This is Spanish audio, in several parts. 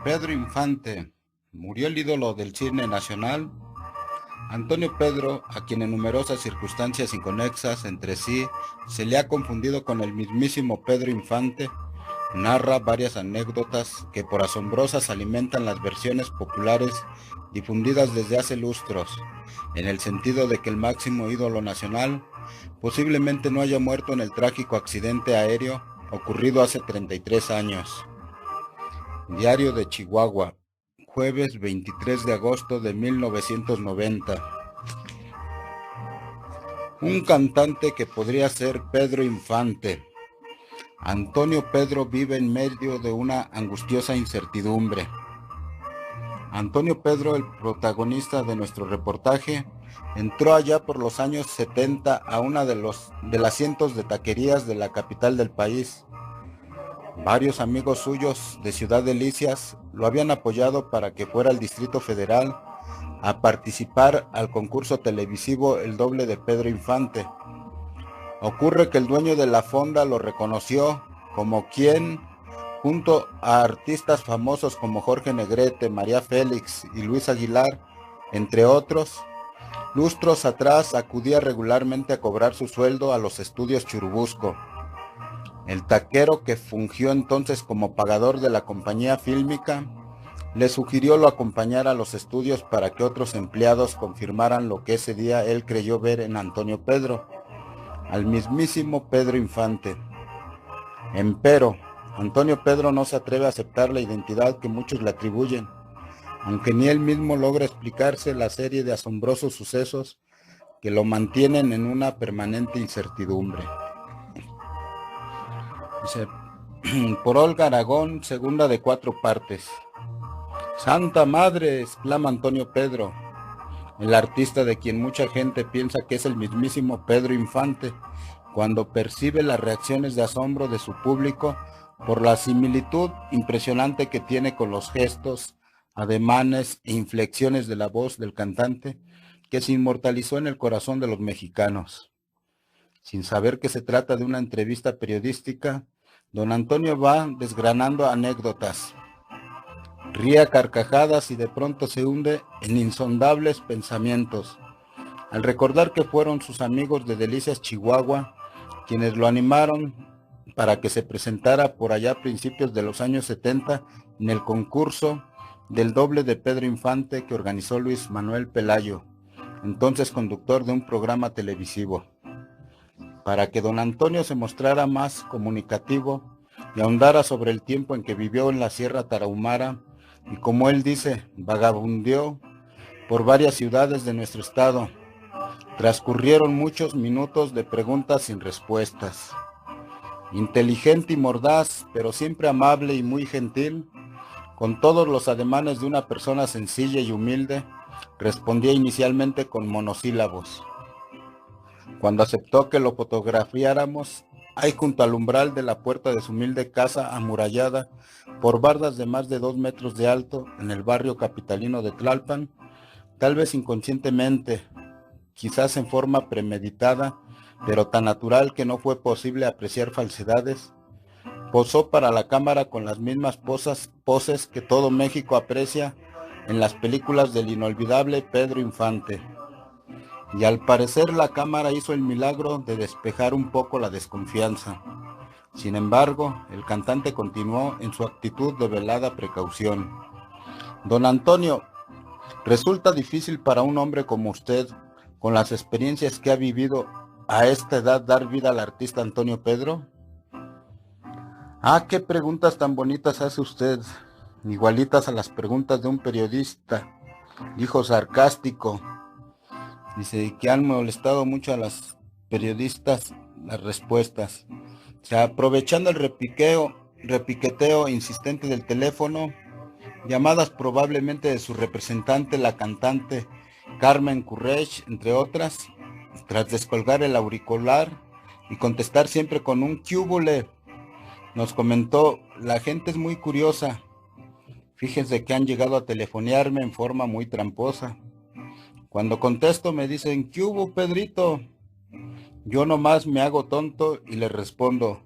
Pedro Infante. Murió el ídolo del cine nacional, Antonio Pedro, a quien en numerosas circunstancias inconexas entre sí se le ha confundido con el mismísimo Pedro Infante. Narra varias anécdotas que por asombrosas alimentan las versiones populares difundidas desde hace lustros, en el sentido de que el máximo ídolo nacional posiblemente no haya muerto en el trágico accidente aéreo ocurrido hace 33 años. Diario de Chihuahua, jueves 23 de agosto de 1990. Un cantante que podría ser Pedro Infante. Antonio Pedro vive en medio de una angustiosa incertidumbre. Antonio Pedro, el protagonista de nuestro reportaje, entró allá por los años 70 a una de las cientos de taquerías de la capital del país. Varios amigos suyos de Ciudad Delicias lo habían apoyado para que fuera al Distrito Federal a participar al concurso televisivo El Doble de Pedro Infante. Ocurre que el dueño de la fonda lo reconoció como quien, junto a artistas famosos como Jorge Negrete, María Félix y Luis Aguilar, entre otros, lustros atrás acudía regularmente a cobrar su sueldo a los estudios Churubusco. El taquero, que fungió entonces como pagador de la compañía fílmica, le sugirió lo acompañara a los estudios para que otros empleados confirmaran lo que ese día él creyó ver en Antonio Pedro, al mismísimo Pedro Infante. Empero, Antonio Pedro no se atreve a aceptar la identidad que muchos le atribuyen, aunque ni él mismo logra explicarse la serie de asombrosos sucesos que lo mantienen en una permanente incertidumbre. Dice, por Olga Aragón, segunda de 4 partes. ¡Santa Madre!, exclama Antonio Pedro, el artista de quien mucha gente piensa que es el mismísimo Pedro Infante, cuando percibe las reacciones de asombro de su público por la similitud impresionante que tiene con los gestos, ademanes e inflexiones de la voz del cantante, que se inmortalizó en el corazón de los mexicanos. Sin saber que se trata de una entrevista periodística, don Antonio va desgranando anécdotas, ríe a carcajadas y de pronto se hunde en insondables pensamientos, al recordar que fueron sus amigos de Delicias, Chihuahua, quienes lo animaron para que se presentara por allá a principios de los años 70 en el concurso del Doble de Pedro Infante que organizó Luis Manuel Pelayo, entonces conductor de un programa televisivo. Para que don Antonio se mostrara más comunicativo y ahondara sobre el tiempo en que vivió en la Sierra Tarahumara y, como él dice, vagabundeó por varias ciudades de nuestro estado. Transcurrieron muchos minutos de preguntas sin respuestas. Inteligente y mordaz, pero siempre amable y muy gentil, con todos los ademanes de una persona sencilla y humilde, respondía inicialmente con monosílabos. Cuando aceptó que lo fotografiáramos, ahí junto al umbral de la puerta de su humilde casa amurallada por bardas de más de 2 metros de alto en el barrio capitalino de Tlalpan, tal vez inconscientemente, quizás en forma premeditada, pero tan natural que no fue posible apreciar falsedades, posó para la cámara con las mismas poses que todo México aprecia en las películas del inolvidable Pedro Infante. Y al parecer la cámara hizo el milagro de despejar un poco la desconfianza. Sin embargo, el cantante continuó en su actitud de velada precaución. Don Antonio, resulta difícil para un hombre como usted, con las experiencias que ha vivido a esta edad, dar vida al artista Antonio Pedro. Ah, qué preguntas tan bonitas hace usted, igualitas a las preguntas de un periodista, dijo sarcástico. Dice que han molestado mucho a las periodistas las respuestas. O sea, aprovechando el repiqueteo insistente del teléfono, llamadas probablemente de su representante, la cantante Carmen Currech, entre otras, tras descolgar el auricular y contestar siempre con un "¿Qué húbole?", nos comentó: la gente es muy curiosa. Fíjense que han llegado a telefonearme en forma muy tramposa. Cuando contesto me dicen: ¿qué hubo, Pedrito? Yo nomás me hago tonto y les respondo: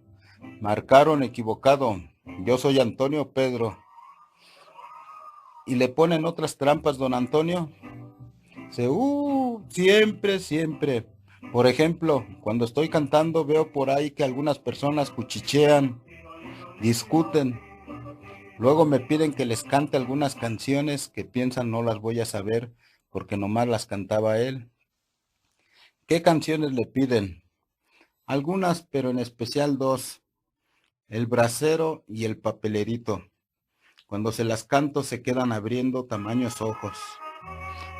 marcaron equivocado, yo soy Antonio Pedro. y le ponen otras trampas, don Antonio. Dice, siempre, siempre. Por ejemplo, cuando estoy cantando veo por ahí que algunas personas cuchichean, discuten. Luego me piden que les cante algunas canciones que piensan no las voy a saber porque nomás las cantaba él. ¿Qué canciones le piden? Algunas, pero en especial dos, El brasero y El papelerito. Cuando se las canto se quedan abriendo tamaños ojos.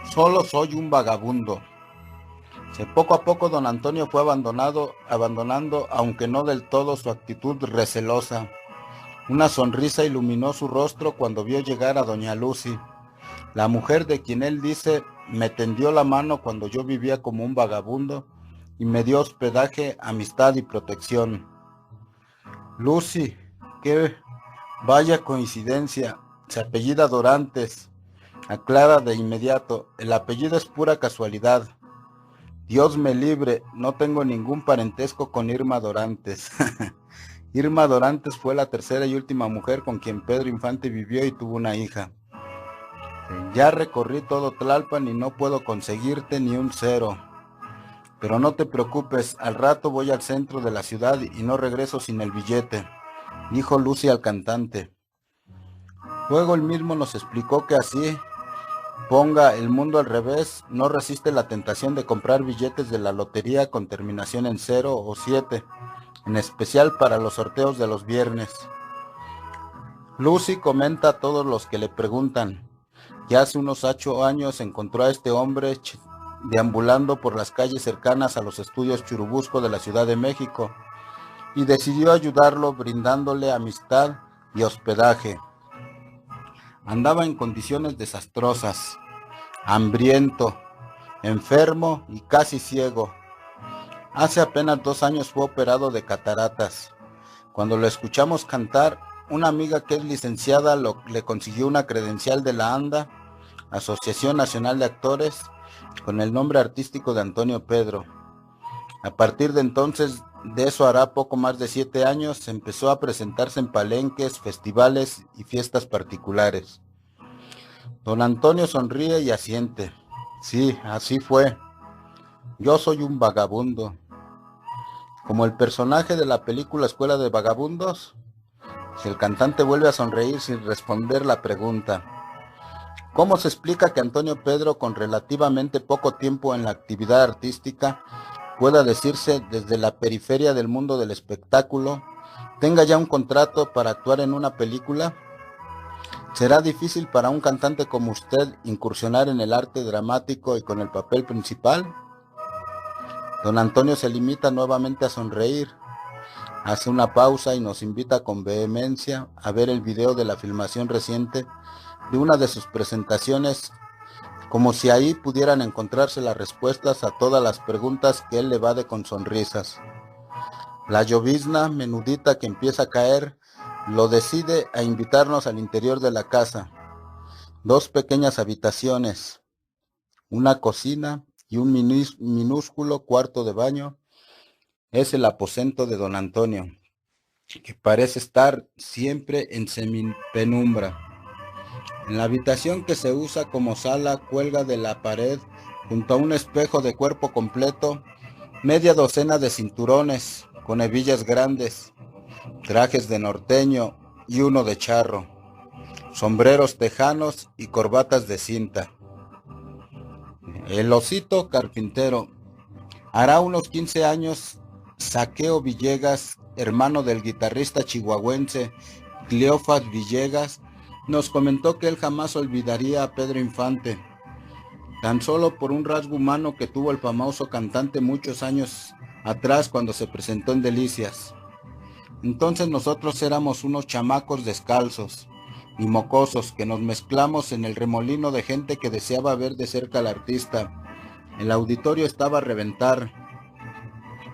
Solo soy un vagabundo. Poco a poco don Antonio fue abandonando, aunque no del todo, su actitud recelosa. Una sonrisa iluminó su rostro cuando vio llegar a doña Lucy, la mujer de quien él dice me tendió la mano cuando yo vivía como un vagabundo y me dio hospedaje, amistad y protección. Lucy, qué vaya coincidencia, se apellida Dorantes, aclara de inmediato, el apellido es pura casualidad. Dios me libre, no tengo ningún parentesco con Irma Dorantes. Irma Dorantes fue la tercera y última mujer con quien Pedro Infante vivió y tuvo una hija. Ya recorrí todo Tlalpan y no puedo conseguirte ni un cero. Pero no te preocupes, al rato voy al centro de la ciudad y no regreso sin el billete, dijo Lucy al cantante. Luego él mismo nos explicó que así ponga el mundo al revés, no resiste la tentación de comprar billetes de la lotería con terminación en 0 o 7, en especial para los sorteos de los viernes. Lucy comenta a todos los que le preguntan que hace unos 8 años encontró a este hombre deambulando por las calles cercanas a los estudios Churubusco de la Ciudad de México y decidió ayudarlo brindándole amistad y hospedaje. Andaba en condiciones desastrosas, hambriento, enfermo y casi ciego. Hace apenas 2 años fue operado de cataratas. Cuando lo escuchamos cantar, una amiga que es licenciada le consiguió una credencial de la ANDA, Asociación Nacional de Actores, con el nombre artístico de Antonio Pedro. A partir de entonces, de eso hará poco más de 7 años, empezó a presentarse en palenques, festivales y fiestas particulares. Don Antonio sonríe y asiente. Sí, así fue. Yo soy un vagabundo. Como el personaje de la película Escuela de Vagabundos, si el cantante vuelve a sonreír sin responder la pregunta. ¿Cómo se explica que Antonio Pedro, con relativamente poco tiempo en la actividad artística, pueda decirse desde la periferia del mundo del espectáculo, tenga ya un contrato para actuar en una película? ¿Será difícil para un cantante como usted incursionar en el arte dramático y con el papel principal? Don Antonio se limita nuevamente a sonreír, hace una pausa y nos invita con vehemencia a ver el video de la filmación reciente de una de sus presentaciones, como si ahí pudieran encontrarse las respuestas a todas las preguntas que él evade con sonrisas. La llovizna menudita que empieza a caer lo decide a invitarnos al interior de la casa. 2 pequeñas habitaciones, una cocina y un minúsculo cuarto de baño. Es el aposento de don Antonio, que parece estar siempre en semipenumbra. En la habitación que se usa como sala cuelga de la pared, junto a un espejo de cuerpo completo, media docena de cinturones con hebillas grandes, trajes de norteño y uno de charro, sombreros tejanos y corbatas de cinta. El osito carpintero. Hará unos 15 años, Saqueo Villegas, hermano del guitarrista chihuahuense Cleofas Villegas, nos comentó que él jamás olvidaría a Pedro Infante, tan solo por un rasgo humano que tuvo el famoso cantante muchos años atrás cuando se presentó en Delicias. Entonces nosotros éramos unos chamacos descalzos y mocosos que nos mezclamos en el remolino de gente que deseaba ver de cerca al artista. El auditorio estaba a reventar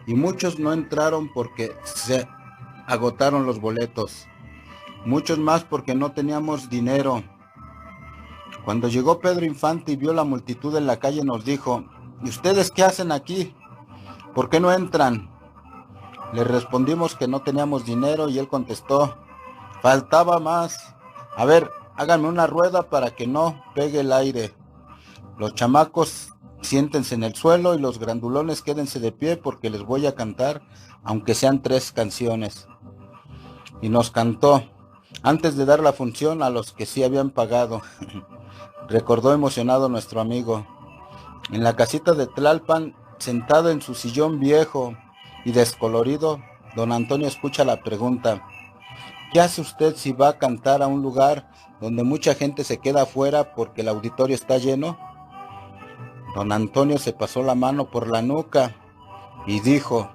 y muchos no entraron porque se agotaron los boletos. Muchos más porque no teníamos dinero. Cuando llegó Pedro Infante y vio la multitud en la calle nos dijo, ¿y ustedes qué hacen aquí? ¿Por qué no entran? Le respondimos que no teníamos dinero y él contestó, faltaba más. A ver, háganme una rueda para que no pegue el aire. Los chamacos siéntense en el suelo y los grandulones quédense de pie porque les voy a cantar, aunque sean 3 canciones. Y nos cantó, antes de dar la función a los que sí habían pagado. Recordó emocionado nuestro amigo. En la casita de Tlalpan, sentado en su sillón viejo y descolorido, don Antonio escucha la pregunta, ¿qué hace usted si va a cantar a un lugar donde mucha gente se queda afuera porque el auditorio está lleno? Don Antonio se pasó la mano por la nuca y dijo,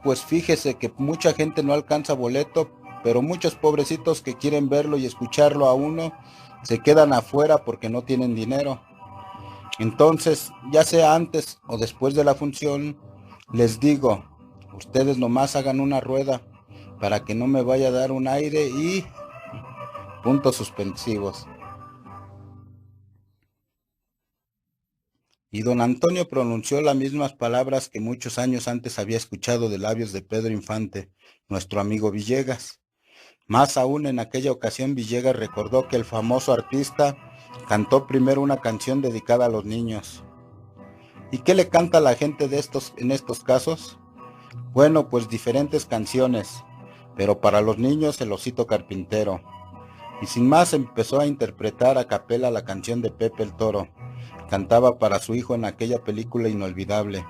pues fíjese que mucha gente no alcanza boleto, pero muchos pobrecitos que quieren verlo y escucharlo a uno se quedan afuera porque no tienen dinero. Entonces, ya sea antes o después de la función, les digo, ustedes nomás hagan una rueda para que no me vaya a dar un aire y puntos suspensivos. Y don Antonio pronunció las mismas palabras que muchos años antes había escuchado de labios de Pedro Infante, nuestro amigo Villegas. Más aún en aquella ocasión Villegas recordó que el famoso artista cantó primero una canción dedicada a los niños. ¿Y qué le canta a la gente en estos casos? Bueno, pues diferentes canciones, pero para los niños el Osito Carpintero. Y sin más empezó a interpretar a capela la canción de Pepe el Toro. Cantaba para su hijo en aquella película inolvidable.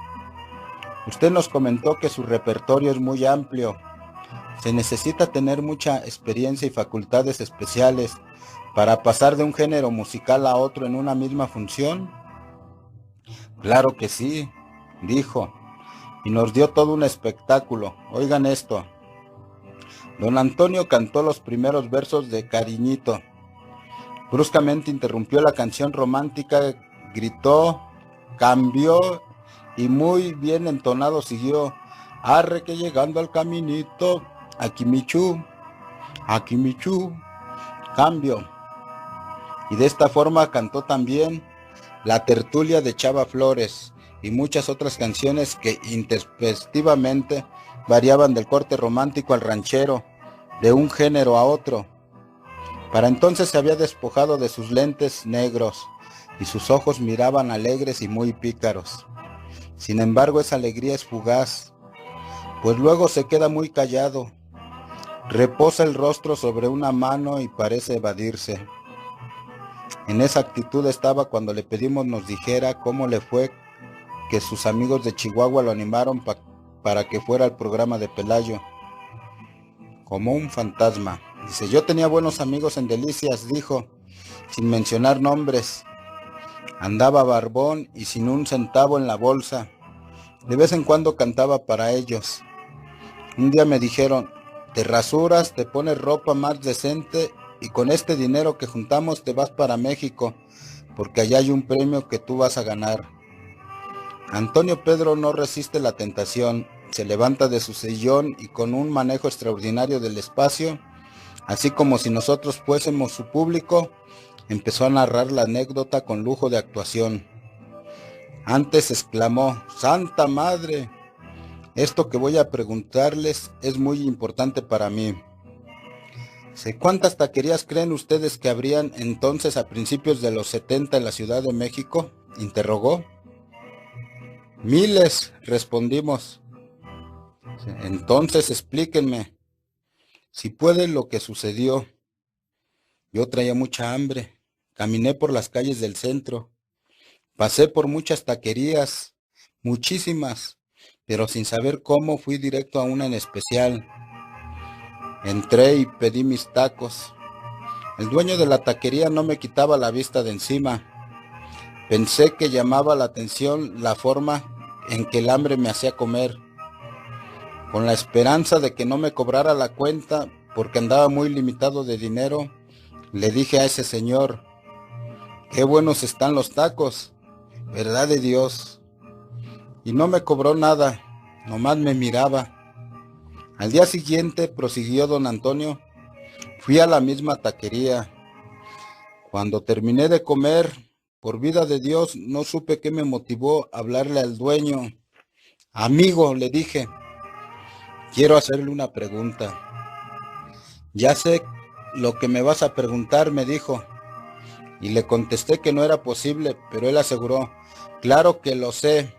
Usted nos comentó que su repertorio es muy amplio. Se necesita tener mucha experiencia y facultades especiales para pasar de un género musical a otro en una misma función. Claro que sí, dijo, y nos dio todo un espectáculo. Oigan esto. Don Antonio cantó los primeros versos de Cariñito. Bruscamente interrumpió la canción romántica, gritó, cambió y muy bien entonado siguió. Arre que llegando al caminito, aquí Michu, cambio. Y de esta forma cantó también La tertulia de Chava Flores y muchas otras canciones que intempestivamente variaban del corte romántico al ranchero, de un género a otro. Para entonces se había despojado de sus lentes negros y sus ojos miraban alegres y muy pícaros. Sin embargo, esa alegría es fugaz, pues luego se queda muy callado, reposa el rostro sobre una mano y parece evadirse. En esa actitud estaba cuando le pedimos nos dijera cómo le fue que sus amigos de Chihuahua lo animaron para que fuera al programa de Pelayo. Como un fantasma. Dice, yo tenía buenos amigos en Delicias, dijo, sin mencionar nombres. Andaba barbón y sin un centavo en la bolsa. De vez en cuando cantaba para ellos. Un día me dijeron, te rasuras, te pones ropa más decente y con este dinero que juntamos te vas para México, porque allá hay un premio que tú vas a ganar. Antonio Pedro no resiste la tentación, se levanta de su sillón y con un manejo extraordinario del espacio, así como si nosotros fuésemos su público, empezó a narrar la anécdota con lujo de actuación. Antes exclamó, ¡Santa Madre! Esto que voy a preguntarles es muy importante para mí. ¿Cuántas taquerías creen ustedes que habrían entonces a principios de los 70 en la Ciudad de México? Interrogó. Miles, respondimos. Entonces explíquenme, si puede, lo que sucedió. Yo traía mucha hambre, caminé por las calles del centro, pasé por muchas taquerías, muchísimas, pero sin saber cómo fui directo a una en especial. Entré y pedí mis tacos. El dueño de la taquería no me quitaba la vista de encima. Pensé que llamaba la atención la forma en que el hambre me hacía comer. Con la esperanza de que no me cobrara la cuenta porque andaba muy limitado de dinero, le dije a ese señor, qué buenos están los tacos, ¿verdad de Dios? Y no me cobró nada, nomás me miraba. Al día siguiente, prosiguió don Antonio, fui a la misma taquería. Cuando terminé de comer, por vida de Dios, no supe qué me motivó a hablarle al dueño. Amigo, le dije, quiero hacerle una pregunta. Ya sé lo que me vas a preguntar?, me dijo. Y le contesté que no era posible, pero él aseguró: claro que lo sé.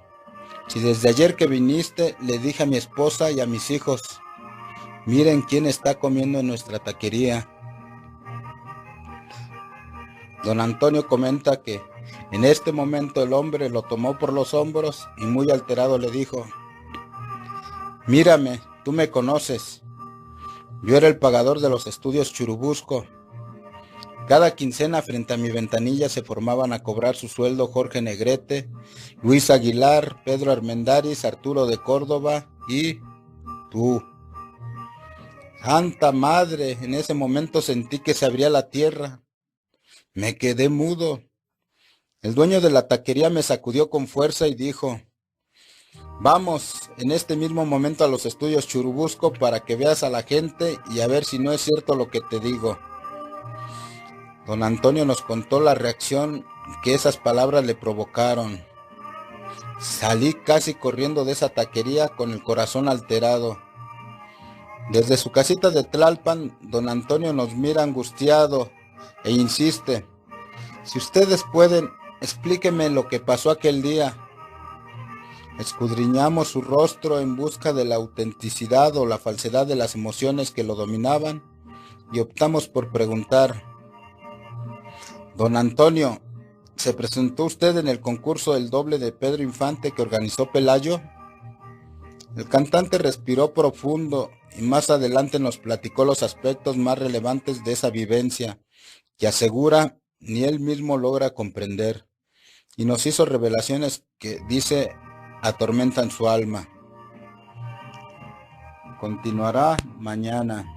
Si desde ayer que viniste le dije a mi esposa y a mis hijos: miren quién está comiendo en nuestra taquería. Don Antonio comenta que en este momento el hombre lo tomó por los hombros y muy alterado le dijo: mírame, tú me conoces. Yo era el pagador de los estudios Churubusco. Cada quincena frente a mi ventanilla se formaban a cobrar su sueldo Jorge Negrete, Luis Aguilar, Pedro Armendáriz, Arturo de Córdoba y tú. ¡Santa madre! En ese momento sentí que se abría la tierra. Me quedé mudo. El dueño de la taquería me sacudió con fuerza y dijo: vamos en este mismo momento a los estudios Churubusco para que veas a la gente y a ver si no es cierto lo que te digo. Don Antonio nos contó la reacción que esas palabras le provocaron. Salí casi corriendo de esa taquería con el corazón alterado. Desde su casita de Tlalpan, don Antonio nos mira angustiado e insiste: si ustedes pueden, explíquenme lo que pasó aquel día. Escudriñamos su rostro en busca de la autenticidad o la falsedad de las emociones que lo dominaban y optamos por preguntar: don Antonio, ¿se presentó usted en el concurso del doble de Pedro Infante que organizó Pelayo? El cantante respiró profundo y más adelante nos platicó los aspectos más relevantes de esa vivencia, que asegura ni él mismo logra comprender, y nos hizo revelaciones que, dice, atormentan su alma. Continuará mañana.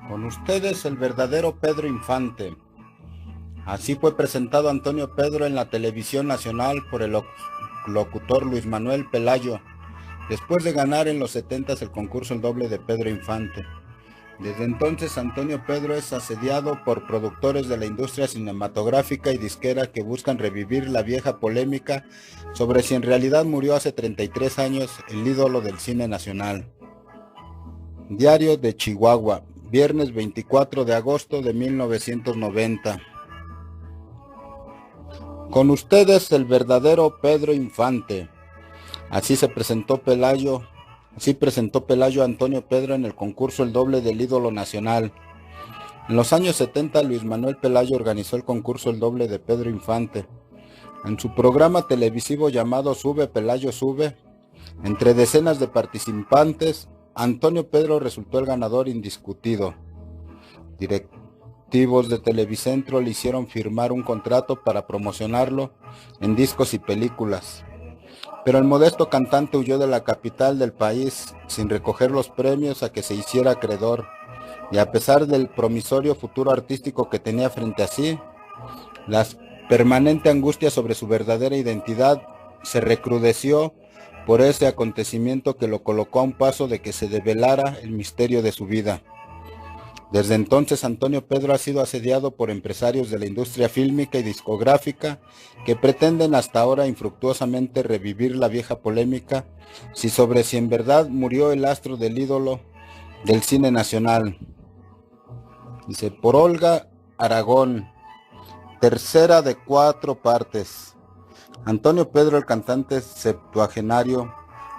Con ustedes el verdadero Pedro Infante. Así fue presentado Antonio Pedro en la televisión nacional por el locutor Luis Manuel Pelayo, después de ganar en los 70s el concurso El Doble de Pedro Infante. Desde entonces Antonio Pedro es asediado por productores de la industria cinematográfica y disquera que buscan revivir la vieja polémica sobre si en realidad murió hace 33 años el ídolo del cine nacional. Diario de Chihuahua, viernes 24 de agosto de 1990. Con ustedes el verdadero Pedro Infante. Así presentó Pelayo a Antonio Pedro en el concurso El Doble del Ídolo Nacional. En los años 70 Luis Manuel Pelayo organizó el concurso El Doble de Pedro Infante. En su programa televisivo llamado Sube Pelayo Sube, entre decenas de participantes, Antonio Pedro resultó el ganador indiscutido. Directivos de Televicentro le hicieron firmar un contrato para promocionarlo en discos y películas. Pero el modesto cantante huyó de la capital del país sin recoger los premios a que se hiciera acreedor, y a pesar del promisorio futuro artístico que tenía frente a sí, la permanente angustia sobre su verdadera identidad se recrudeció por ese acontecimiento que lo colocó a un paso de que se develara el misterio de su vida. Desde entonces Antonio Pedro ha sido asediado por empresarios de la industria fílmica y discográfica que pretenden hasta ahora infructuosamente revivir la vieja polémica sobre si en verdad murió el astro del ídolo del cine nacional. Dice, por Olga Aragón, tercera de 4 partes. Antonio Pedro, el cantante septuagenario,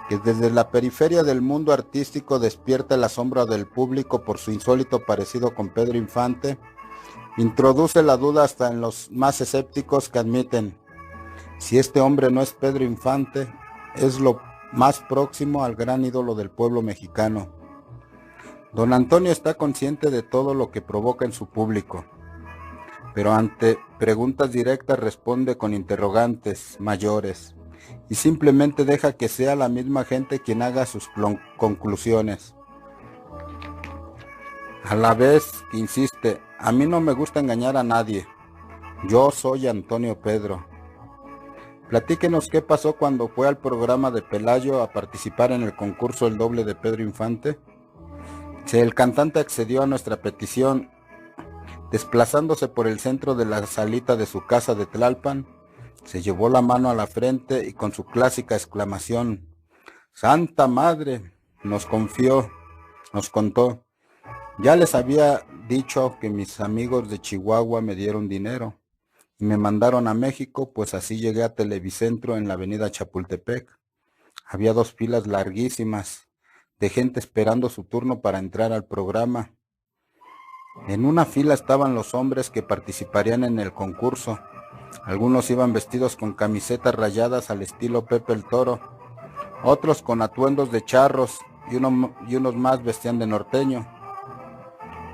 que desde la periferia del mundo artístico despierta el asombro del público por su insólito parecido con Pedro Infante, introduce la duda hasta en los más escépticos que admiten: si este hombre no es Pedro Infante, es lo más próximo al gran ídolo del pueblo mexicano. Don Antonio está consciente de todo lo que provoca en su público, pero ante preguntas directas responde con interrogantes mayores y simplemente deja que sea la misma gente quien haga sus conclusiones. a la vez que insiste, a mí no me gusta engañar a nadie. Yo soy Antonio Pedro. Platíquenos qué pasó cuando fue al programa de Pelayo a participar en el concurso El Doble de Pedro Infante. Si el cantante accedió a nuestra petición, desplazándose por el centro de la salita de su casa de Tlalpan, se llevó la mano a la frente y con su clásica exclamación, ¡Santa Madre!, nos contó. Ya les había dicho que mis amigos de Chihuahua me dieron dinero y me mandaron a México, pues así llegué a Televicentro en la avenida Chapultepec. Había 2 filas larguísimas de gente esperando su turno para entrar al programa. En una fila estaban los hombres que participarían en el concurso. Algunos iban vestidos con camisetas rayadas al estilo Pepe el Toro, otros con atuendos de charros y unos más vestían de norteño.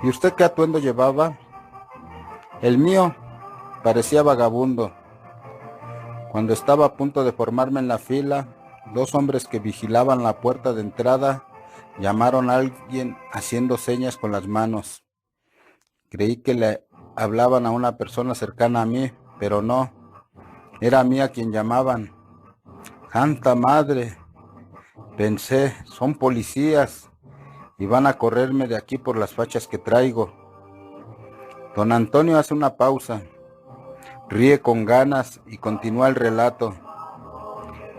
¿Y usted qué atuendo llevaba? El mío parecía vagabundo. Cuando estaba a punto de formarme en la fila, 2 hombres que vigilaban la puerta de entrada llamaron a alguien haciendo señas con las manos. Creí que le hablaban a una persona cercana a mí, pero no, era a mí a quien llamaban. ¡Santa Madre!, pensé, son policías y van a correrme de aquí por las fachas que traigo. Don Antonio hace una pausa, ríe con ganas y continúa el relato.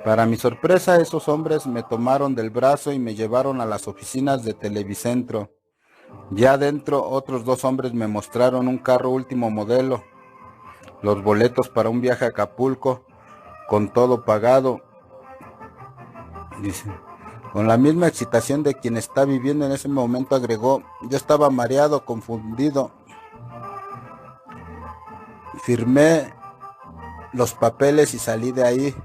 Para mi sorpresa, esos hombres me tomaron del brazo y me llevaron a las oficinas de Televicentro. Ya adentro, otros 2 hombres me mostraron un carro último modelo, los boletos para un viaje a Acapulco, con todo pagado. Dice, con la misma excitación de quien está viviendo en ese momento, agregó, yo estaba mareado, confundido. Firmé los papeles y salí de ahí.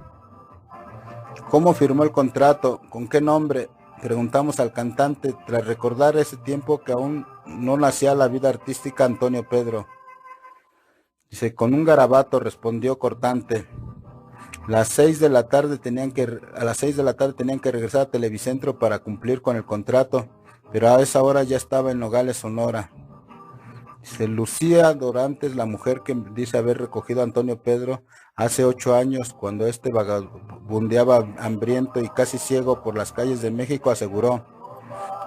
¿Cómo firmó el contrato? ¿Con qué nombre?, preguntamos al cantante, tras recordar ese tiempo que aún no nacía la vida artística Antonio Pedro. Dice, con un garabato, respondió cortante. A las 6 de la tarde tenían que regresar a Televicentro para cumplir con el contrato, pero a esa hora ya estaba en Nogales, Sonora. Dice, Lucía Dorantes, la mujer que dice haber recogido a Antonio Pedro hace 8 años, cuando este vagabundeaba hambriento y casi ciego por las calles de México, aseguró,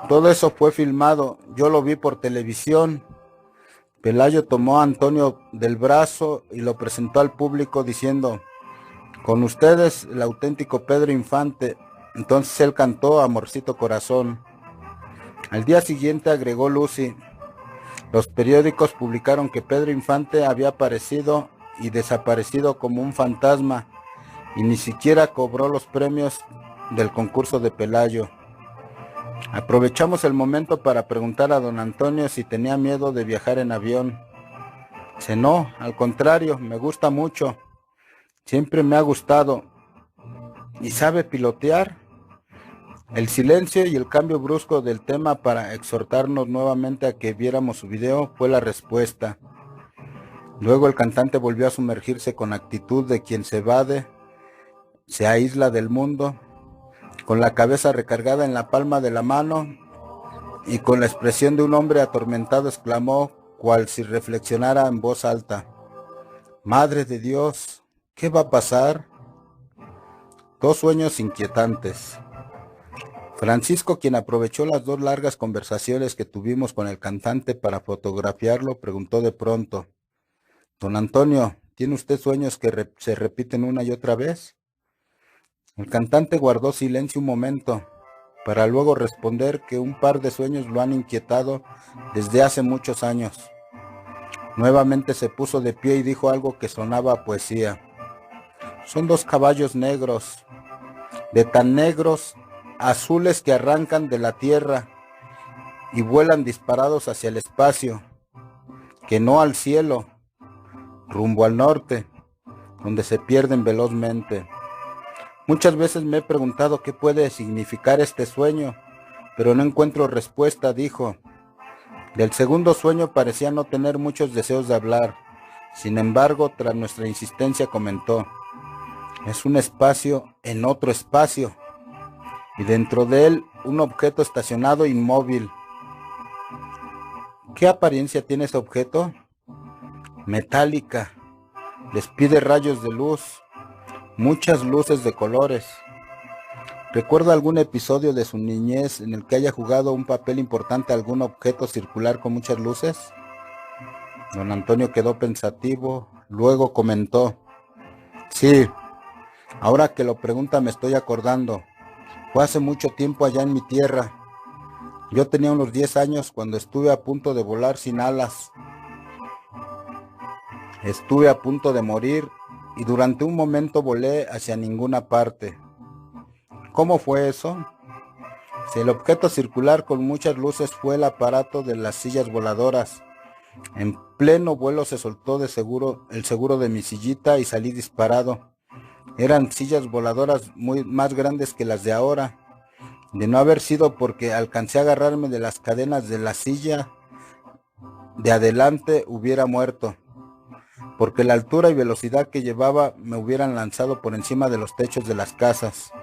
todo eso fue filmado, yo lo vi por televisión. Pelayo tomó a Antonio del brazo y lo presentó al público diciendo, con ustedes el auténtico Pedro Infante. Entonces él cantó Amorcito Corazón. Al día siguiente, agregó Lucy, los periódicos publicaron que Pedro Infante había aparecido y desaparecido como un fantasma y ni siquiera cobró los premios del concurso de Pelayo. Aprovechamos el momento para preguntar a don Antonio si tenía miedo de viajar en avión. Dice, no, al contrario, me gusta mucho. Siempre me ha gustado. ¿Y sabe pilotear? El silencio y el cambio brusco del tema para exhortarnos nuevamente a que viéramos su video fue la respuesta. Luego el cantante volvió a sumergirse con actitud de quien se evade, se aísla del mundo, con la cabeza recargada en la palma de la mano y con la expresión de un hombre atormentado exclamó, cual si reflexionara en voz alta, Madre de Dios, ¿qué va a pasar? 2 sueños inquietantes. Francisco, quien aprovechó las 2 largas conversaciones que tuvimos con el cantante para fotografiarlo, preguntó de pronto, don Antonio, ¿tiene usted sueños que se repiten una y otra vez? El cantante guardó silencio un momento, para luego responder que un par de sueños lo han inquietado desde hace muchos años. Nuevamente se puso de pie y dijo algo que sonaba a poesía. Son 2 caballos negros, de tan negros, azules que arrancan de la tierra y vuelan disparados hacia el espacio, que no al cielo, rumbo al norte, donde se pierden velozmente. Muchas veces me he preguntado qué puede significar este sueño, pero no encuentro respuesta, dijo. Del segundo sueño parecía no tener muchos deseos de hablar. Sin embargo, tras nuestra insistencia comentó, es un espacio en otro espacio, y dentro de él un objeto estacionado inmóvil. ¿Qué apariencia tiene ese objeto? Metálica. Despide rayos de luz, muchas luces de colores. ¿Recuerda algún episodio de su niñez en el que haya jugado un papel importante algún objeto circular con muchas luces? Don Antonio quedó pensativo, luego comentó: sí, ahora que lo pregunta me estoy acordando. Fue hace mucho tiempo allá en mi tierra. Yo tenía unos 10 años cuando estuve a punto de volar sin alas. Estuve a punto de morir y durante un momento volé hacia ninguna parte. ¿Cómo fue eso? Si el objeto circular con muchas luces fue el aparato de las sillas voladoras. En pleno vuelo se soltó de seguro el seguro de mi sillita y salí disparado. Eran sillas voladoras muy más grandes que las de ahora. De no haber sido porque alcancé a agarrarme de las cadenas de la silla de adelante, hubiera muerto, porque la altura y velocidad que llevaba me hubieran lanzado por encima de los techos de las casas.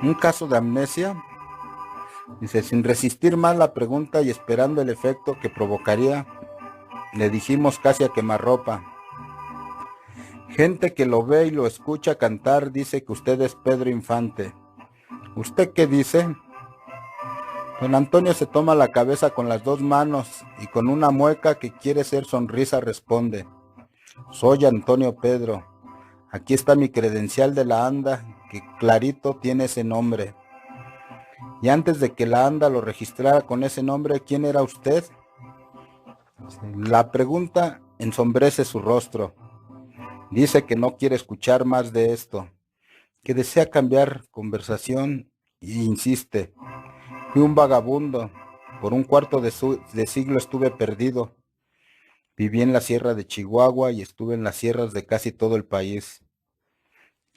¿Un caso de amnesia? Dice, sin resistir más la pregunta y esperando el efecto que provocaría, le dijimos casi a quemarropa: gente que lo ve y lo escucha cantar dice que usted es Pedro Infante. ¿Usted qué dice? Don Antonio se toma la cabeza con las dos manos y con una mueca que quiere ser sonrisa responde: soy Antonio Pedro. Aquí está mi credencial de la ANDA, que clarito tiene ese nombre. Y antes de que la ANDA lo registrara con ese nombre, ¿quién era usted? La pregunta ensombrece su rostro. Dice que no quiere escuchar más de esto, que desea cambiar conversación e insiste: fui un vagabundo, por un cuarto de siglo estuve perdido. Viví en la sierra de Chihuahua y estuve en las sierras de casi todo el país.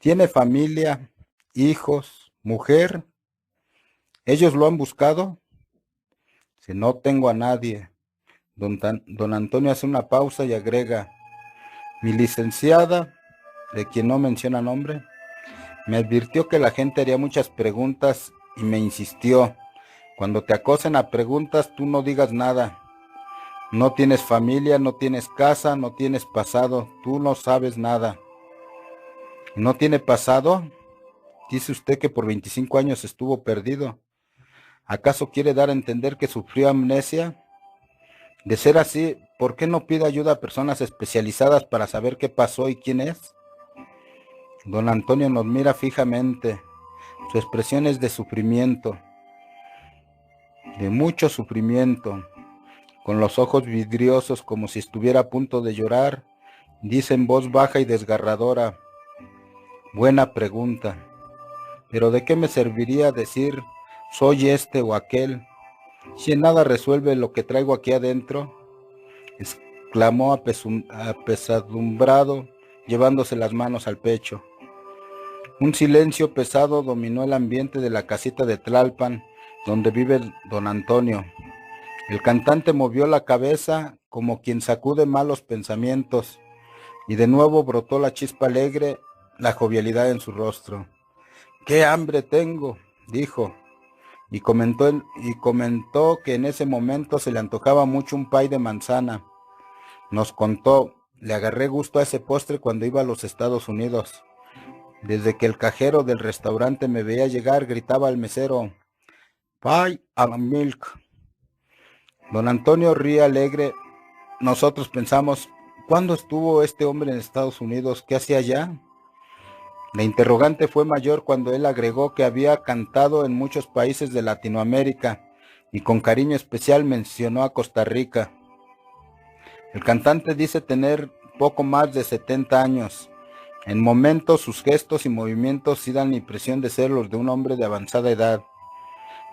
¿Tiene familia, hijos, mujer? ¿Ellos lo han buscado? Si no tengo a nadie. Don Antonio hace una pausa y agrega: mi licenciada, de quien no menciona nombre, me advirtió que la gente haría muchas preguntas y me insistió: cuando te acosen a preguntas, tú no digas nada. No tienes familia, no tienes casa, no tienes pasado, tú no sabes nada. ¿No tiene pasado? Dice usted que por 25 años estuvo perdido. ¿Acaso quiere dar a entender que sufrió amnesia? De ser así, ¿por qué no pide ayuda a personas especializadas para saber qué pasó y quién es? Don Antonio nos mira fijamente. Su expresión es de sufrimiento, de mucho sufrimiento. Con los ojos vidriosos como si estuviera a punto de llorar, dice en voz baja y desgarradora: buena pregunta, pero ¿de qué me serviría decir soy este o aquel, si en nada resuelve lo que traigo aquí adentro? Exclamó apesadumbrado, llevándose las manos al pecho. Un silencio pesado dominó el ambiente de la casita de Tlalpan, donde vive don Antonio. El cantante movió la cabeza como quien sacude malos pensamientos, y de nuevo brotó la chispa alegre, la jovialidad en su rostro. ¡Qué hambre tengo!, dijo, y comentó que en ese momento se le antojaba mucho un pay de manzana. Nos contó: le agarré gusto a ese postre cuando iba a los Estados Unidos. Desde que el cajero del restaurante me veía llegar, gritaba al mesero: pie and milk. Don Antonio ríe alegre. Nosotros pensamos: ¿cuándo estuvo este hombre en Estados Unidos? ¿Qué hacía allá? La interrogante fue mayor cuando él agregó que había cantado en muchos países de Latinoamérica y con cariño especial mencionó a Costa Rica. El cantante dice tener poco más de 70 años. En momentos sus gestos y movimientos sí dan la impresión de ser los de un hombre de avanzada edad.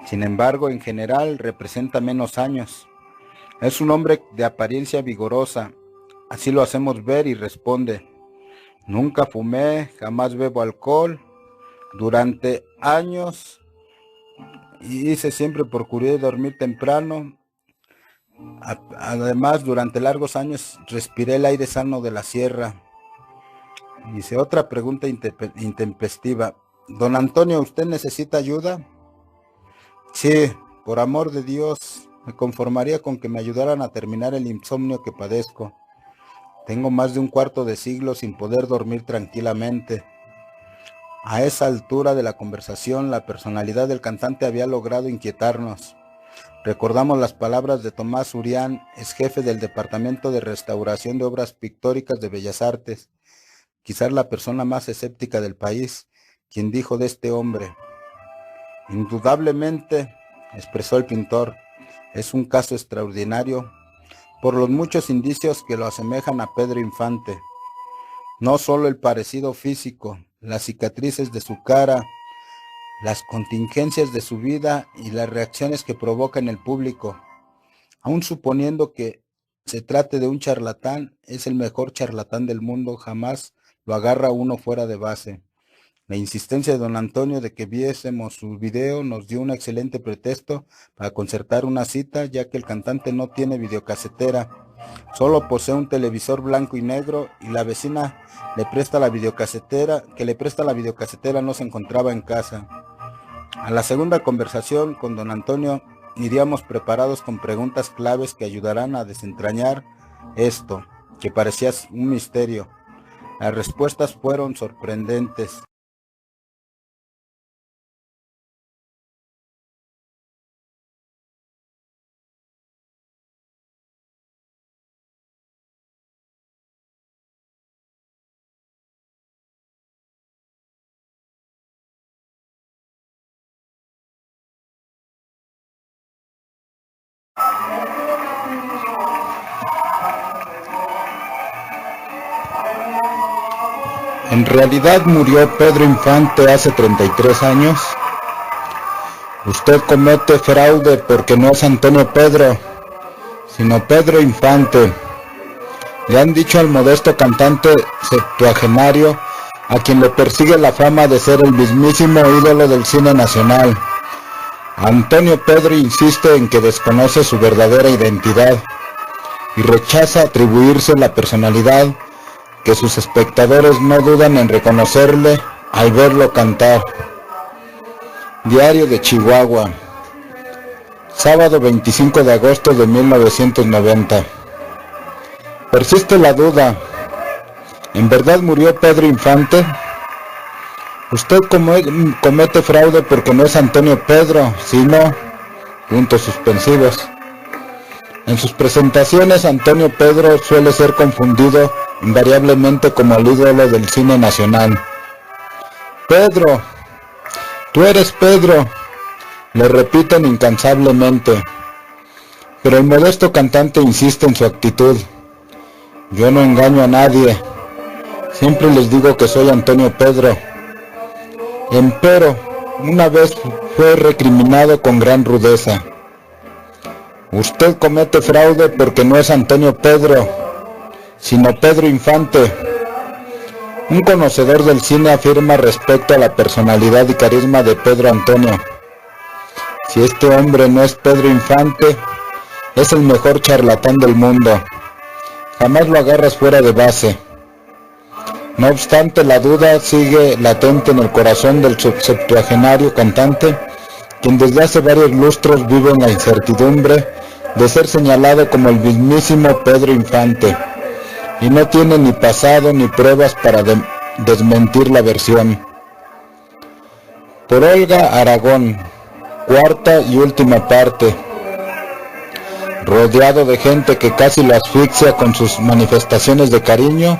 Sin embargo, en general representa menos años. Es un hombre de apariencia vigorosa. Así lo hacemos ver y responde: nunca fumé, jamás bebo alcohol. Durante años hice siempre procuré dormir temprano. Además, durante largos años respiré el aire sano de la sierra. Dice: otra pregunta intempestiva. Don Antonio, ¿usted necesita ayuda? Sí, por amor de Dios, Me conformaría con que me ayudaran a terminar el insomnio que padezco. Tengo más de un cuarto de siglo sin poder dormir tranquilamente. A esa altura de la conversación, la personalidad del cantante había logrado inquietarnos. Recordamos las palabras de Tomás Urián, ex jefe del Departamento de Restauración de Obras Pictóricas de Bellas Artes, quizás la persona más escéptica del país, quien dijo de este hombre: indudablemente, expresó el pintor, es un caso extraordinario por los muchos indicios que lo asemejan a Pedro Infante. No solo el parecido físico, las cicatrices de su cara, las contingencias de su vida y las reacciones que provoca en el público. Aun suponiendo que se trate de un charlatán, es el mejor charlatán del mundo, jamás lo agarra uno fuera de base. La insistencia de don Antonio de que viésemos su video nos dio un excelente pretexto para concertar una cita, ya que el cantante no tiene videocasetera, solo posee un televisor blanco y negro, y la vecina le presta la videocasetera no se encontraba en casa. A la segunda conversación con don Antonio iríamos preparados con preguntas claves que ayudarán a desentrañar esto, que parecía un misterio. Las respuestas fueron sorprendentes. ¿En realidad murió Pedro Infante hace 33 años? Usted comete fraude porque no es Antonio Pedro, sino Pedro Infante. Le han dicho al modesto cantante septuagenario, a quien le persigue la fama de ser el mismísimo ídolo del cine nacional. Antonio Pedro insiste en que desconoce su verdadera identidad y rechaza atribuirse la personalidad que sus espectadores no dudan en reconocerle al verlo cantar. Diario de Chihuahua, sábado 25 de agosto de 1990. Persiste la duda. ¿En verdad murió Pedro Infante? Usted comete fraude porque no es Antonio Pedro, sino... puntos suspensivos. En sus presentaciones, Antonio Pedro suele ser confundido invariablemente como el ídolo del cine nacional. Pedro, tú eres Pedro, le repiten incansablemente. Pero el modesto cantante insiste en su actitud. Yo no engaño a nadie, siempre les digo que soy Antonio Pedro. Empero, una vez fue recriminado con gran rudeza. Usted comete fraude porque no es Antonio Pedro, sino Pedro Infante. Un conocedor del cine afirma respecto a la personalidad y carisma de Pedro Antonio: si este hombre no es Pedro Infante, es el mejor charlatán del mundo. Jamás lo agarras fuera de base. No obstante, la duda sigue latente en el corazón del septuagenario cantante, quien desde hace varios lustros vive en la incertidumbre de ser señalado como el mismísimo Pedro Infante, y no tiene ni pasado ni pruebas para desmentir la versión. Por Olga Aragón, cuarta y última parte. Rodeado de gente que casi lo asfixia con sus manifestaciones de cariño,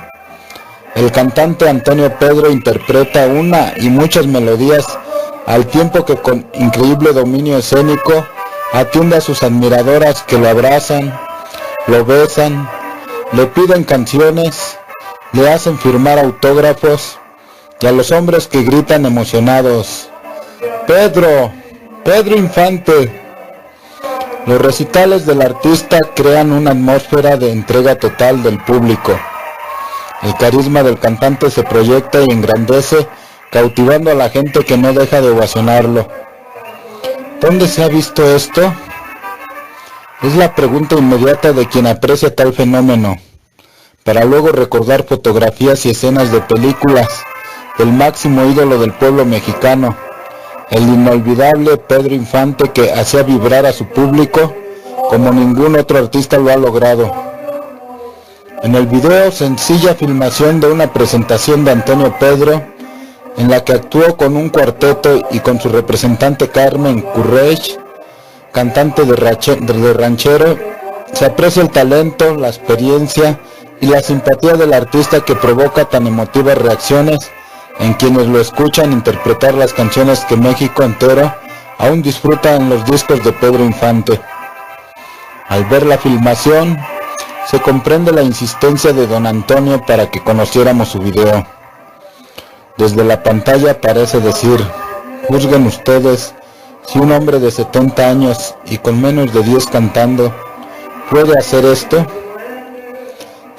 el cantante Antonio Pedro interpreta una y muchas melodías, al tiempo que con increíble dominio escénico atiende a sus admiradoras que lo abrazan, lo besan, le piden canciones, le hacen firmar autógrafos, y a los hombres que gritan emocionados: ¡Pedro! ¡Pedro Infante! Los recitales del artista crean una atmósfera de entrega total del público. El carisma del cantante se proyecta y engrandece, cautivando a la gente que no deja de ovacionarlo. ¿Dónde se ha visto esto? Es la pregunta inmediata de quien aprecia tal fenómeno, para luego recordar fotografías y escenas de películas del máximo ídolo del pueblo mexicano, el inolvidable Pedro Infante, que hacía vibrar a su público como ningún otro artista lo ha logrado. En el video, sencilla filmación de una presentación de Antonio Pedro, en la que actuó con un cuarteto y con su representante Carmen Currech, cantante de ranchero, se aprecia el talento, la experiencia y la simpatía del artista, que provoca tan emotivas reacciones en quienes lo escuchan interpretar las canciones que México entero aún disfruta en los discos de Pedro Infante. Al ver la filmación, se comprende la insistencia de don Antonio para que conociéramos su video. Desde la pantalla parece decir: juzguen ustedes si un hombre de 70 años y con menos de 10 cantando puede hacer esto.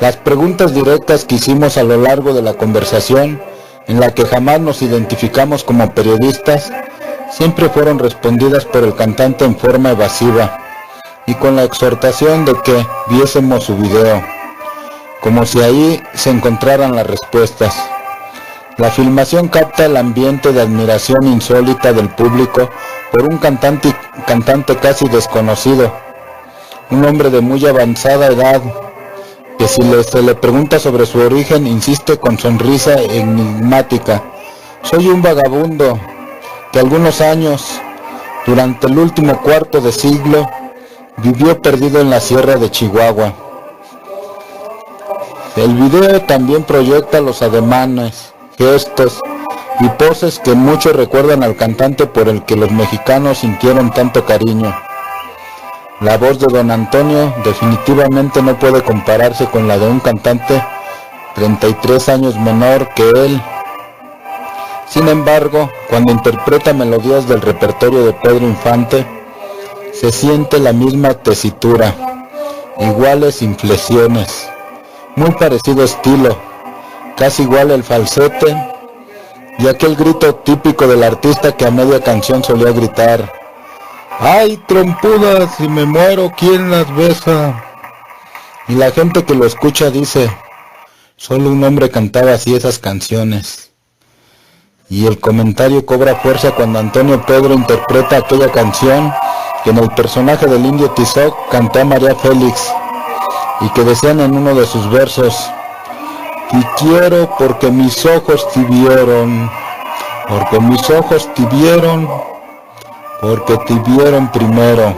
Las preguntas directas que hicimos a lo largo de la conversación, en la que jamás nos identificamos como periodistas, siempre fueron respondidas por el cantante en forma evasiva y con la exhortación de que viésemos su video, como si ahí se encontraran las respuestas. La filmación capta el ambiente de admiración insólita del público por un cantante casi desconocido, un hombre de muy avanzada edad, que si se le pregunta sobre su origen, insiste con sonrisa enigmática: soy un vagabundo que algunos años, durante el último cuarto de siglo, vivió perdido en la sierra de Chihuahua. El video también proyecta los ademanes, gestos y poses que muchos recuerdan al cantante por el que los mexicanos sintieron tanto cariño. La voz de don Antonio definitivamente no puede compararse con la de un cantante 33 años menor que él. Sin embargo, cuando interpreta melodías del repertorio de Pedro Infante, se siente la misma tesitura, iguales inflexiones, muy parecido estilo, casi igual el falsete y aquel grito típico del artista que a media canción solía gritar: ¡ay, trompudas, si me muero, quién las besa! Y la gente que lo escucha dice: solo un hombre cantaba así esas canciones. Y el comentario cobra fuerza cuando Antonio Pedro interpreta aquella canción que en el personaje del Indio Tizoc cantó a María Félix, y que decían en uno de sus versos: te quiero porque mis ojos te vieron, porque mis ojos te vieron, porque te vieron primero.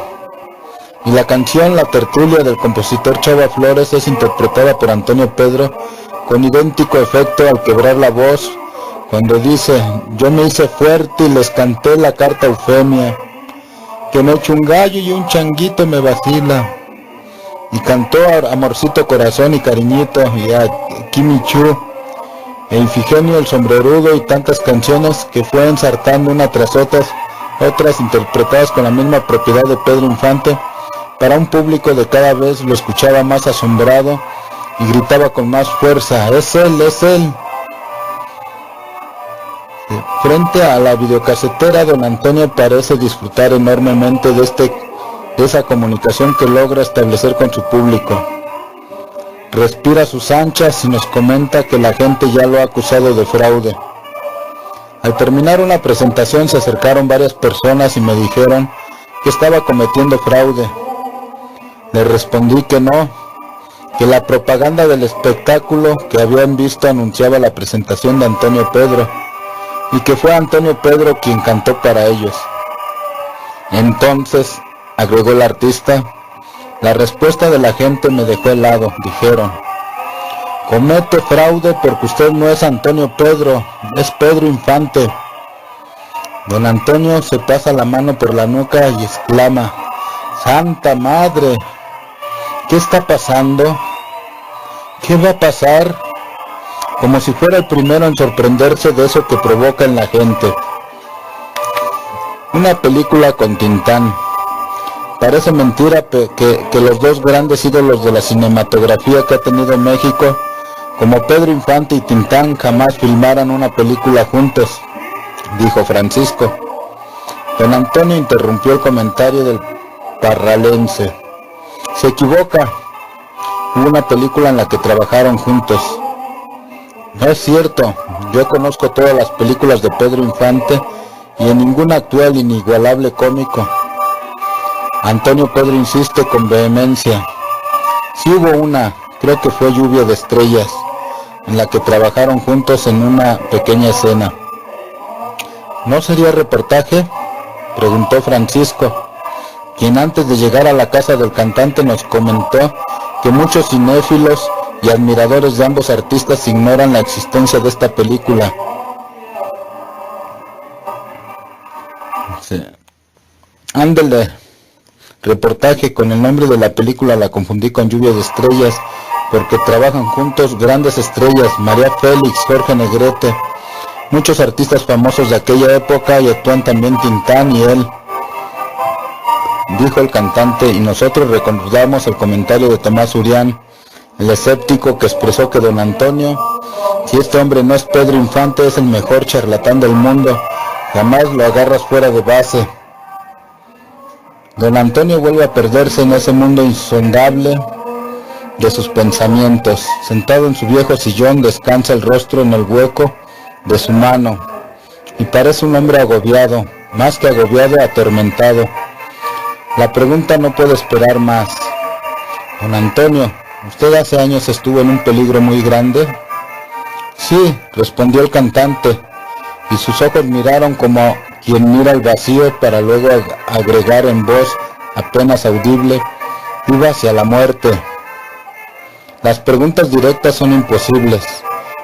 Y la canción La Tertulia del compositor Chava Flores es interpretada por Antonio Pedro con idéntico efecto al quebrar la voz, cuando dice: yo me hice fuerte y les canté la carta Eufemia, que me echo un gallo y un changuito me vacila. Y cantó a Amorcito Corazón y Cariñito, y a Kimichu, e Infigenio el Sombrerudo, y tantas canciones que fue ensartando una tras otras interpretadas con la misma propiedad de Pedro Infante, para un público de cada vez lo escuchaba más asombrado y gritaba con más fuerza: ¡es él, es él! Frente a la videocasetera, don Antonio parece disfrutar enormemente de esa comunicación que logra establecer con su público. Respira sus anchas y nos comenta que la gente ya lo ha acusado de fraude. Al terminar una presentación se acercaron varias personas y me dijeron que estaba cometiendo fraude. Les respondí que no, que la propaganda del espectáculo que habían visto anunciaba la presentación de Antonio Pedro, y que fue Antonio Pedro quien cantó para ellos. Entonces, agregó el artista, la respuesta de la gente me dejó helado. Dijeron: comete fraude porque usted no es Antonio Pedro, es Pedro Infante. Don Antonio se pasa la mano por la nuca y exclama: ¡Santa Madre! ¿Qué está pasando? ¿Qué va a pasar? Como si fuera el primero en sorprenderse de eso que provoca en la gente. Una película con Tintán. Parece mentira que los dos grandes ídolos de la cinematografía que ha tenido México, como Pedro Infante y Tintán, jamás filmaran una película juntos, dijo Francisco. Don Antonio interrumpió el comentario del parralense. Se equivoca. Hubo una película en la que trabajaron juntos. No es cierto, yo conozco todas las películas de Pedro Infante y en ninguna actúa el inigualable cómico. Antonio Pedro insiste con vehemencia. Sí hubo una, creo que fue Lluvia de Estrellas, en la que trabajaron juntos en una pequeña escena. ¿No sería reportaje?, preguntó Francisco, quien antes de llegar a la casa del cantante nos comentó que muchos cinéfilos y admiradores de ambos artistas ignoran la existencia de esta película. Sí. Ándele, reportaje, con el nombre de la película la confundí con Lluvia de Estrellas, porque trabajan juntos grandes estrellas, María Félix, Jorge Negrete, muchos artistas famosos de aquella época, y actúan también Tintán y él, dijo el cantante, y nosotros recordamos el comentario de Tomás Urián, el escéptico, que expresó que don Antonio, si este hombre no es Pedro Infante, es el mejor charlatán del mundo, jamás lo agarras fuera de base. Don Antonio vuelve a perderse en ese mundo insondable de sus pensamientos. Sentado en su viejo sillón, descansa el rostro en el hueco de su mano, y parece un hombre agobiado, más que agobiado, atormentado. La pregunta no puede esperar más. Don Antonio, ¿usted hace años estuvo en un peligro muy grande? Sí, respondió el cantante, y sus ojos miraron como quien mira al vacío, para luego agregar en voz apenas audible: iba hacia la muerte. Las preguntas directas son imposibles,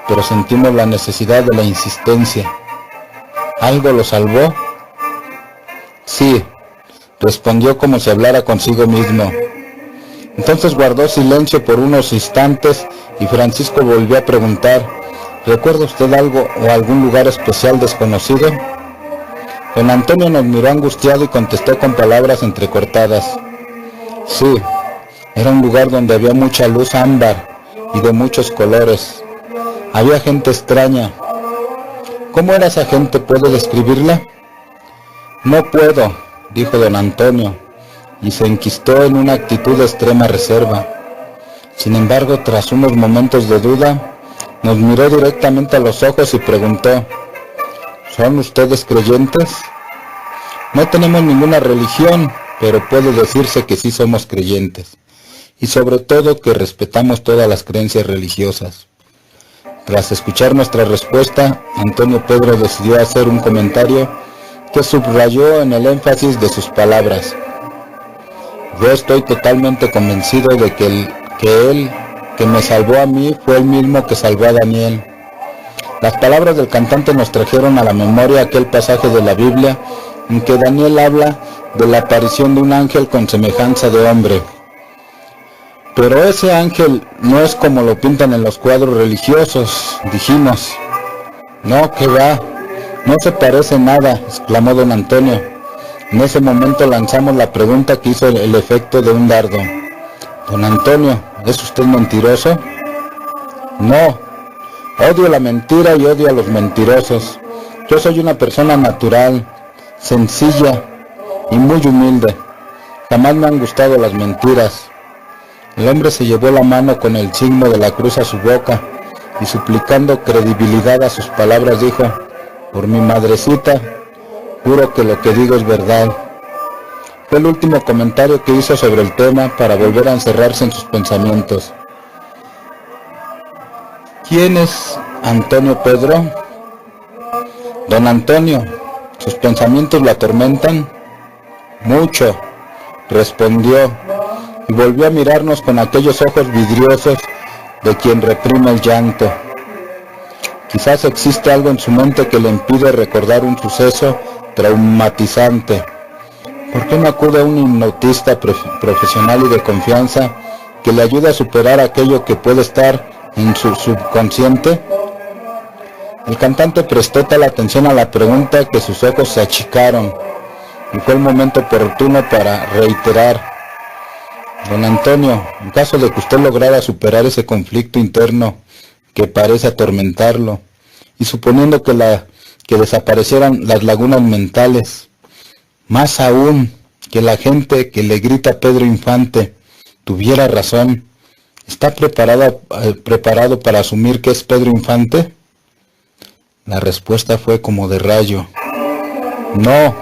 pero sentimos la necesidad de la insistencia. ¿Algo lo salvó? Sí, respondió como si hablara consigo mismo. Entonces guardó silencio por unos instantes y Francisco volvió a preguntar: ¿recuerda usted algo o algún lugar especial desconocido? Don Antonio nos miró angustiado y contestó con palabras entrecortadas: sí, era un lugar donde había mucha luz ámbar y de muchos colores. Había gente extraña. ¿Cómo era esa gente? ¿Puede describirla? No puedo, dijo don Antonio, y se enquistó en una actitud de extrema reserva. Sin embargo, tras unos momentos de duda, nos miró directamente a los ojos y preguntó: ¿son ustedes creyentes? No tenemos ninguna religión, pero puede decirse que sí somos creyentes, y sobre todo que respetamos todas las creencias religiosas. Tras escuchar nuestra respuesta, Antonio Pedro decidió hacer un comentario que subrayó en el énfasis de sus palabras: yo estoy totalmente convencido de que él que me salvó a mí fue el mismo que salvó a Daniel. Las palabras del cantante nos trajeron a la memoria aquel pasaje de la Biblia en que Daniel habla de la aparición de un ángel con semejanza de hombre. Pero ese ángel no es como lo pintan en los cuadros religiosos, dijimos. No, que va, no se parece nada, exclamó don Antonio. En ese momento lanzamos la pregunta que hizo el efecto de un dardo. Don Antonio, ¿es usted mentiroso? No, odio la mentira y odio a los mentirosos. Yo soy una persona natural, sencilla y muy humilde. Jamás me han gustado las mentiras. El hombre se llevó la mano con el signo de la cruz a su boca y, suplicando credibilidad a sus palabras, dijo: por mi madrecita, juro que lo que digo es verdad. Fue el último comentario que hizo sobre el tema para volver a encerrarse en sus pensamientos. ¿Quién es Antonio Pedro? Don Antonio, ¿sus pensamientos lo atormentan? Mucho, respondió, y volvió a mirarnos con aquellos ojos vidriosos de quien reprime el llanto. Quizás existe algo en su mente que le impide recordar un suceso traumatizante. ¿Por qué no acude a un hipnotista profesional y de confianza que le ayude a superar aquello que puede estar en su subconsciente? El cantante prestó tal atención a la pregunta que sus ojos se achicaron, y fue el momento oportuno para reiterar: don Antonio, en caso de que usted lograra superar ese conflicto interno que parece atormentarlo, y suponiendo que desaparecieran las lagunas mentales, más aún que la gente que le grita a Pedro Infante tuviera razón, ¿está preparado para asumir que es Pedro Infante? La respuesta fue como de rayo: no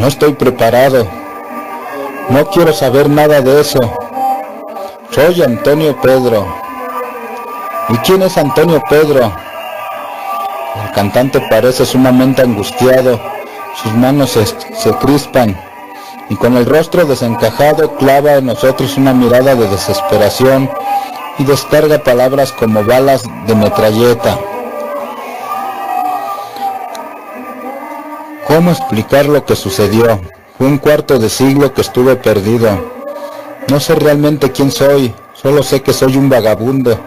estoy preparado. No quiero saber nada de eso. Soy Antonio Pedro. ¿Y quién es Antonio Pedro? El cantante parece sumamente angustiado. Sus manos se crispan y con el rostro desencajado clava en nosotros una mirada de desesperación y descarga palabras como balas de metralleta. ¿Cómo explicar lo que sucedió? Fue un cuarto de siglo que estuve perdido. No sé realmente quién soy, solo sé que soy un vagabundo.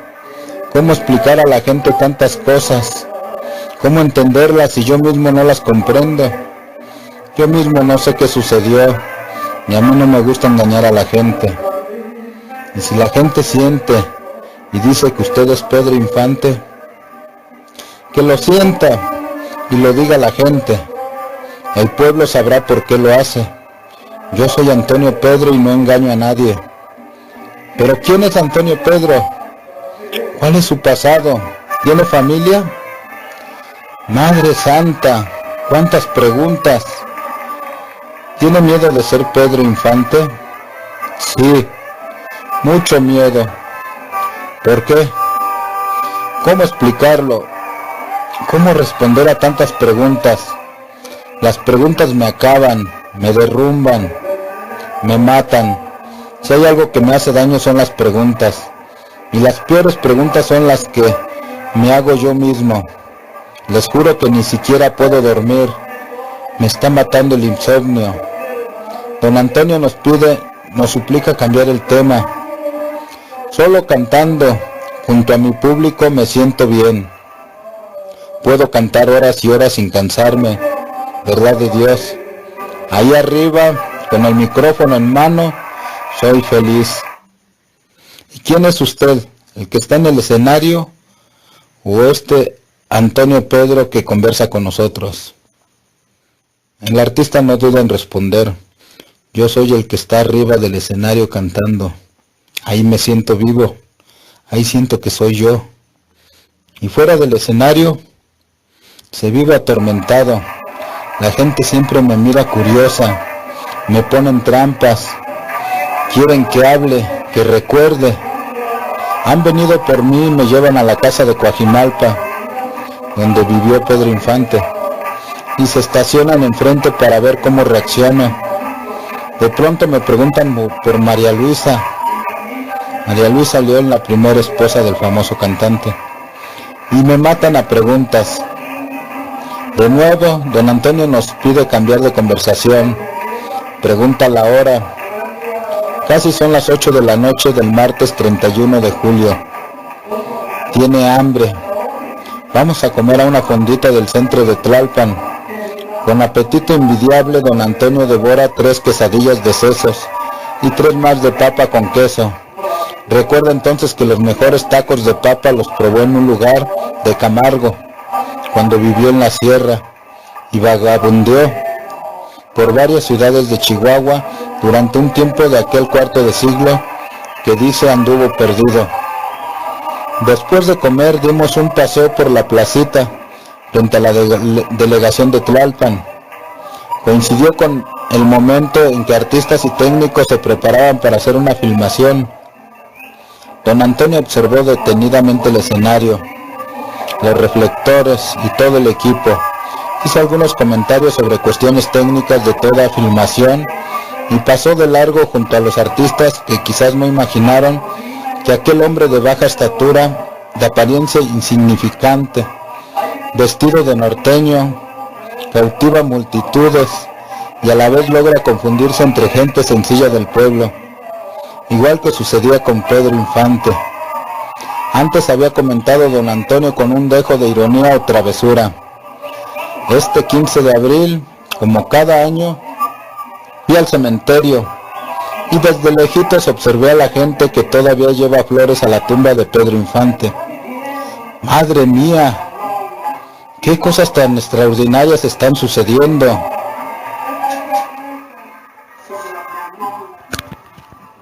¿Cómo explicar a la gente tantas cosas? ¿Cómo entenderlas si yo mismo no las comprendo? Yo mismo no sé qué sucedió, y a mí no me gusta engañar a la gente. Y si la gente siente y dice que usted es Pedro Infante, que lo sienta y lo diga la gente. El pueblo sabrá por qué lo hace. Yo soy Antonio Pedro y no engaño a nadie. ¿Pero quién es Antonio Pedro? ¿Cuál es su pasado? ¿Tiene familia? Madre Santa, ¿cuántas preguntas? ¿Tiene miedo de ser Pedro Infante? Sí, mucho miedo. ¿Por qué? ¿Cómo explicarlo? ¿Cómo responder a tantas preguntas? Las preguntas me acaban, me derrumban, me matan. Si hay algo que me hace daño son las preguntas. Y las peores preguntas son las que me hago yo mismo. Les juro que ni siquiera puedo dormir. Me está matando el insomnio. Don Antonio nos suplica cambiar el tema. Solo cantando, junto a mi público, me siento bien. Puedo cantar horas y horas sin cansarme, verdad de Dios. Ahí arriba, con el micrófono en mano, soy feliz. ¿Y quién es usted? ¿El que está en el escenario? ¿O este Antonio Pedro que conversa con nosotros? El artista no duda en responder. Yo soy el que está arriba del escenario cantando. Ahí me siento vivo. Ahí siento que soy yo. Y fuera del escenario, se vive atormentado. La gente siempre me mira curiosa. Me ponen trampas. Quieren que hable, que recuerde. Han venido por mí y me llevan a la casa de Coajimalpa, donde vivió Pedro Infante, y se estacionan enfrente para ver cómo reacciono. De pronto me preguntan por María Luisa. María Luisa León, la primera esposa del famoso cantante, y me matan a preguntas. De nuevo, don Antonio nos pide cambiar de conversación. Pregunta la hora. Casi son las 8 de la noche del martes 31 de julio. Tiene hambre. Vamos a comer a una fondita del centro de Tlalpan. Con apetito envidiable, don Antonio devora 3 quesadillas de sesos y 3 más de papa con queso. Recuerda entonces que los mejores tacos de papa los probó en un lugar de Camargo, cuando vivió en la sierra, y vagabundeó por varias ciudades de Chihuahua durante un tiempo de aquel cuarto de siglo que dice anduvo perdido. Después de comer dimos un paseo por la placita frente a la delegación de Tlalpan. Coincidió con el momento en que artistas y técnicos se preparaban para hacer una filmación. Don Antonio observó detenidamente el escenario, los reflectores y todo el equipo. Hizo algunos comentarios sobre cuestiones técnicas de toda filmación y pasó de largo junto a los artistas que quizás no imaginaron que aquel hombre de baja estatura, de apariencia insignificante, vestido de norteño, cautiva multitudes y a la vez logra confundirse entre gente sencilla del pueblo, igual que sucedía con Pedro Infante. Antes había comentado don Antonio con un dejo de ironía o travesura. Este 15 de abril, como cada año, fui al cementerio y desde lejitos observé a la gente que todavía lleva flores a la tumba de Pedro Infante. ¡Madre mía! ¡Qué cosas tan extraordinarias están sucediendo!